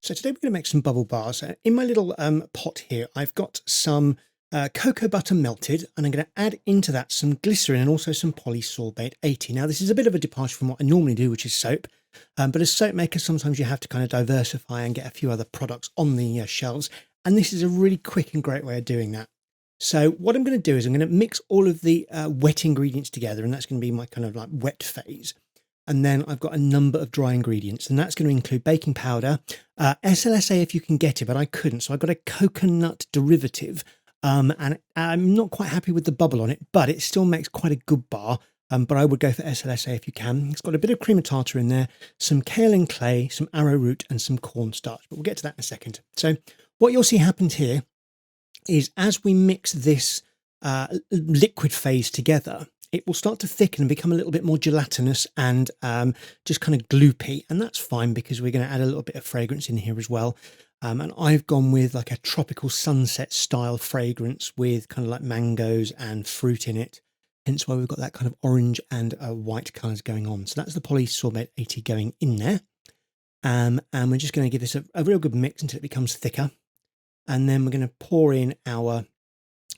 So today we're going to make some bubble bars. In my little pot here, I've got some cocoa butter melted, and I'm going to add into that some glycerin and also some polysorbate 80. Now this is a bit of a departure from what I normally do, which is soap. But as soap makers, sometimes you have to kind of diversify and get a few other products on the shelves. And this is a really quick and great way of doing that. So what I'm going to do is I'm going to mix all of the wet ingredients together, and that's going to be my kind of like wet phase. And then I've got a number of dry ingredients, and that's going to include baking powder, SLSA if you can get it, but I couldn't. So I've got a coconut derivative, and I'm not quite happy with the bubble on it, but it still makes quite a good bar. But I would go for SLSA if you can. It's got a bit of cream of tartar in there, some kaolin clay, some arrowroot, and some cornstarch. But we'll get to that in a second. So what you'll see happens here is as we mix this liquid phase together, it will start to thicken and become a little bit more gelatinous and just kind of gloopy. And that's fine because we're going to add a little bit of fragrance in here as well. And I've gone with like a tropical sunset style fragrance with kind of like mangoes and fruit in it. Hence why we've got that kind of orange and white colours going on. So that's the polysorbate 80 going in there. And we're just going to give this a real good mix until it becomes thicker. And then we're going to pour in our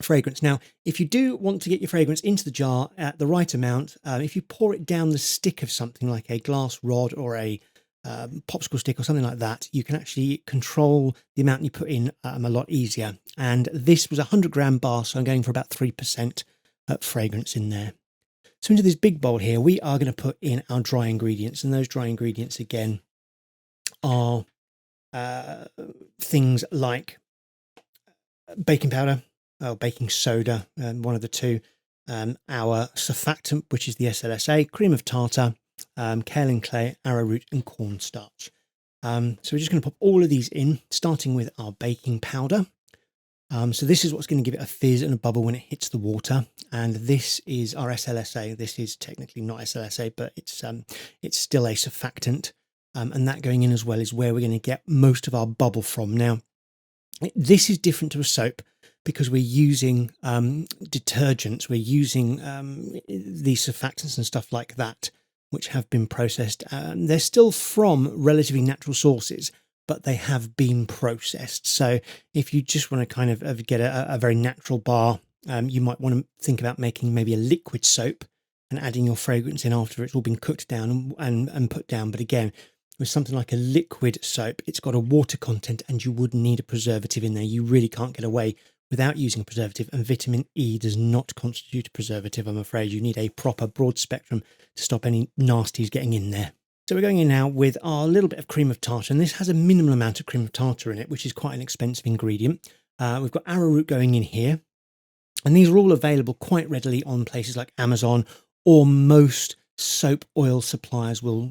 fragrance. Now, if you do want to get your fragrance into the jar at the right amount, if you pour it down the stick of something like a glass rod or a popsicle stick or something like that, you can actually control the amount you put in a lot easier. And this was a 100-gram bar, so I'm going for about 3% fragrance in there. So into this big bowl here, we are going to put in our dry ingredients, and those dry ingredients again are things like baking powder, baking soda, one of the two, our surfactant, which is the SLSA, cream of tartar, kaolin clay, arrowroot, and cornstarch. So we're just going to pop all of these in, starting with our baking powder. So this is what's going to give it a fizz and a bubble when it hits the water. And this is our SLSA. This is technically not SLSA, but it's still a surfactant. And that going in as well is where we're going to get most of our bubble from. Now, this is different to a soap because we're using detergents. We're using these surfactants and stuff like that, which have been processed. They're still from relatively natural sources, but they have been processed. So if you just want to kind of get a very natural bar, you might want to think about making maybe a liquid soap and adding your fragrance in after it's all been cooked down and put down. But again, with something like a liquid soap, it's got a water content and you would need a preservative in there. You really can't get away without using a preservative, and vitamin E does not constitute a preservative, I'm afraid. You need a proper broad spectrum to stop any nasties getting in there. So we're going in now with our little bit of cream of tartar, and this has a minimal amount of cream of tartar in it, which is quite an expensive ingredient. We've got arrowroot going in here, and these are all available quite readily on places like Amazon, or most soap oil suppliers will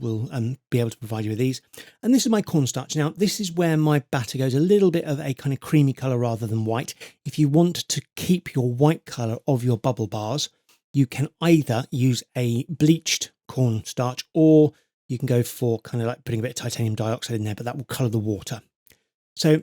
be able to provide you with these. And this is my cornstarch. Now, this is where my batter goes a little bit of a kind of creamy colour rather than white. If you want to keep your white colour of your bubble bars, you can either use a bleached cornstarch, or you can go for kind of like putting a bit of titanium dioxide in there, but that will colour the water. So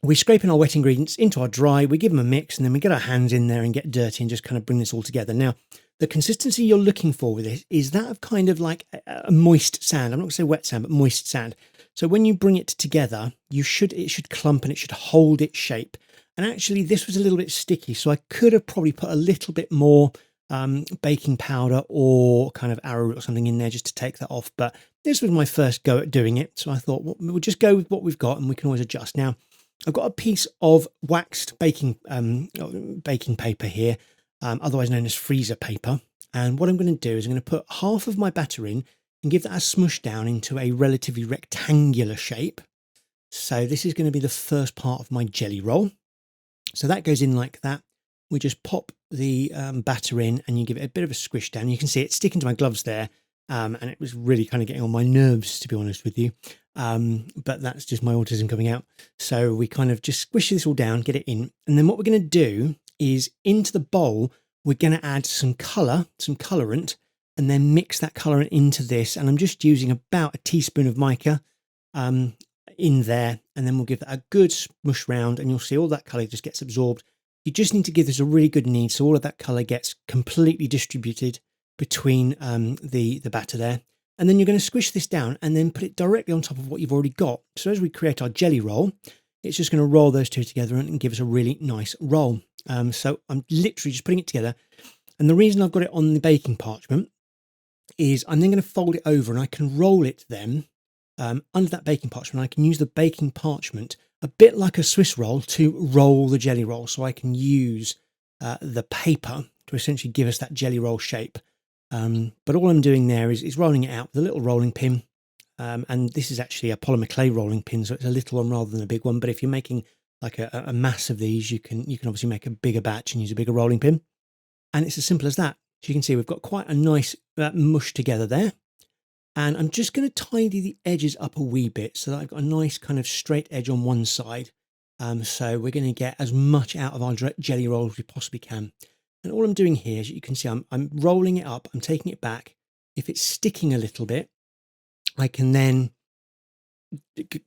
we're scraping our wet ingredients into our dry, we give them a mix, and then we get our hands in there and get dirty and just kind of bring this all together. Now, the consistency you're looking for with this is that of kind of like a moist sand. I'm not going to say wet sand, but moist sand. So when you bring it together, it should clump and it should hold its shape. And actually, this was a little bit sticky, so I could have probably put a little bit more baking powder or kind of arrowroot or something in there just to take that off. But this was my first go at doing it, so I thought, well, we'll just go with what we've got and we can always adjust. Now, I've got a piece of waxed baking paper here, otherwise known as freezer paper. And what I'm going to do is I'm going to put half of my batter in and give that a smush down into a relatively rectangular shape. So this is going to be the first part of my jelly roll. So that goes in like that. We just pop the batter in and you give it a bit of a squish down. You can see it sticking to my gloves there. And it was really kind of getting on my nerves, to be honest with you. But that's just my autism coming out. So we kind of just squish this all down, get it in. And then what we're going to do is into the bowl, we're going to add some colour, some colourant, and then mix that colourant into this. And I'm just using about a teaspoon of mica in there. And then we'll give that a good smush round and you'll see all that colour just gets absorbed. You just need to give this a really good knead so all of that colour gets completely distributed between the batter there. And then you're going to squish this down and then put it directly on top of what you've already got. So as we create our jelly roll, it's just going to roll those two together and give us a really nice roll. So I'm literally just putting it together. And the reason I've got it on the baking parchment is I'm then going to fold it over and I can roll it then under that baking parchment. I can use the baking parchment a bit like a Swiss roll to roll the jelly roll. So I can use the paper to essentially give us that jelly roll shape. But all I'm doing there is rolling it out with a little rolling pin. And this is actually a polymer clay rolling pin, so it's a little one rather than a big one. But if you're making like a mass of these, you can obviously make a bigger batch and use a bigger rolling pin. And it's as simple as that. So you can see we've got quite a nice mush together there. And I'm just going to tidy the edges up a wee bit so that I've got a nice kind of straight edge on one side. So we're going to get as much out of our jelly roll as we possibly can. And all I'm doing here, as you can see, I'm rolling it up, I'm taking it back. If it's sticking a little bit, I can then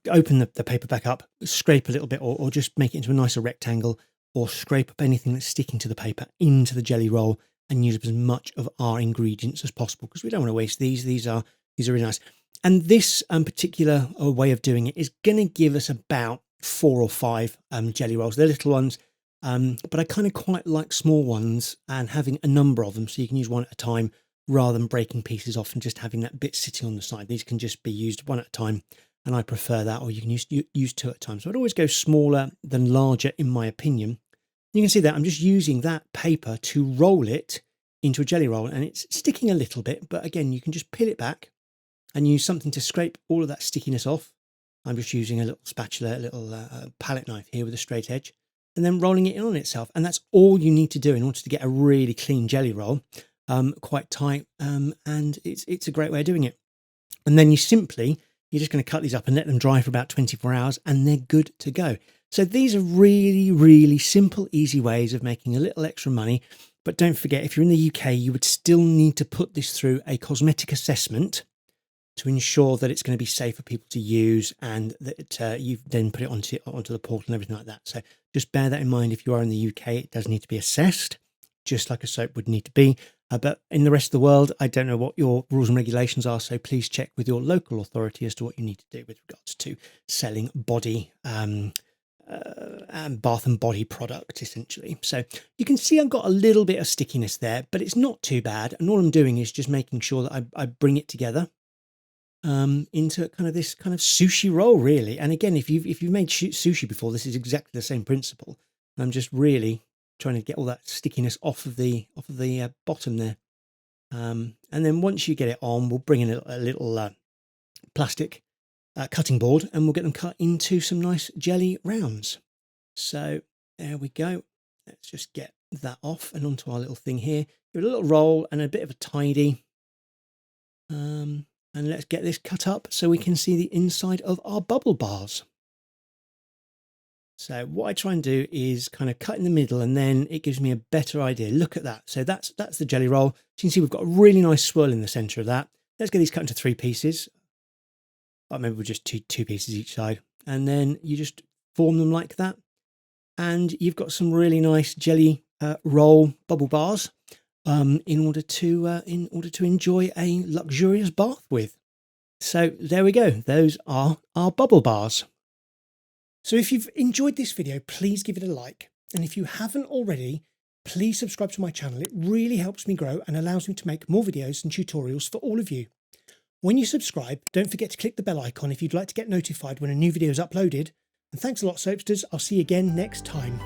open the paper back up, scrape a little bit, or just make it into a nicer rectangle, or scrape up anything that's sticking to the paper into the jelly roll and use as much of our ingredients as possible, because we don't want to waste these. These are really nice. And this particular way of doing it is going to give us about 4 or 5 jelly rolls. They're little ones, but I kind of quite like small ones and having a number of them, so you can use one at a time rather than breaking pieces off and just having that bit sitting on the side. These can just be used one at a time, and I prefer that, or you can use 2 at a time. So I'd always go smaller than larger, in my opinion. You can see that I'm just using that paper to roll it into a jelly roll, and it's sticking a little bit, but again, you can just peel it back and use something to scrape all of that stickiness off. I'm just using a little spatula, a little palette knife here with a straight edge, and then rolling it in on itself. And that's all you need to do in order to get a really clean jelly roll, quite tight, and it's a great way of doing it. And then you're just going to cut these up and let them dry for about 24 hours, and they're good to go. So these are really, really simple, easy ways of making a little extra money. But don't forget, if you're in the UK, you would still need to put this through a cosmetic assessment to ensure that it's going to be safe for people to use, and that you've then put it onto the portal and everything like that. So just bear that in mind. If you are in the UK, it does need to be assessed, just like a soap would need to be. But in the rest of the world, I don't know what your rules and regulations are, so please check with your local authority as to what you need to do with regards to selling body and bath and body product, essentially. So you can see I've got a little bit of stickiness there, but it's not too bad. And all I'm doing is just making sure that I bring it together into this kind of sushi roll, really. And again, if you've made sushi before, this is exactly the same principle. I'm just really trying to get all that stickiness off of the bottom there. And then once you get it on, we'll bring in a little plastic cutting board, and we'll get them cut into some nice jelly rounds. So there we go. Let's just get that off and onto our little thing here. Give it a little roll and a bit of a tidy. And let's get this cut up so we can see the inside of our bubble bars. So what I try and do is kind of cut in the middle, and then it gives me a better idea. Look at that. So that's the jelly roll. So you can see we've got a really nice swirl in the center of that. Let's get these cut into 3 pieces. Or maybe we'll just two pieces each side. And then you just form them like that. And you've got some really nice jelly roll bubble bars in order to enjoy a luxurious bath with. So there we go. Those are our bubble bars. So if you've enjoyed this video, please give it a like. And if you haven't already, please subscribe to my channel. It really helps me grow and allows me to make more videos and tutorials for all of you. When you subscribe, don't forget to click the bell icon if you'd like to get notified when a new video is uploaded. And thanks a lot, Soapsters. I'll see you again next time.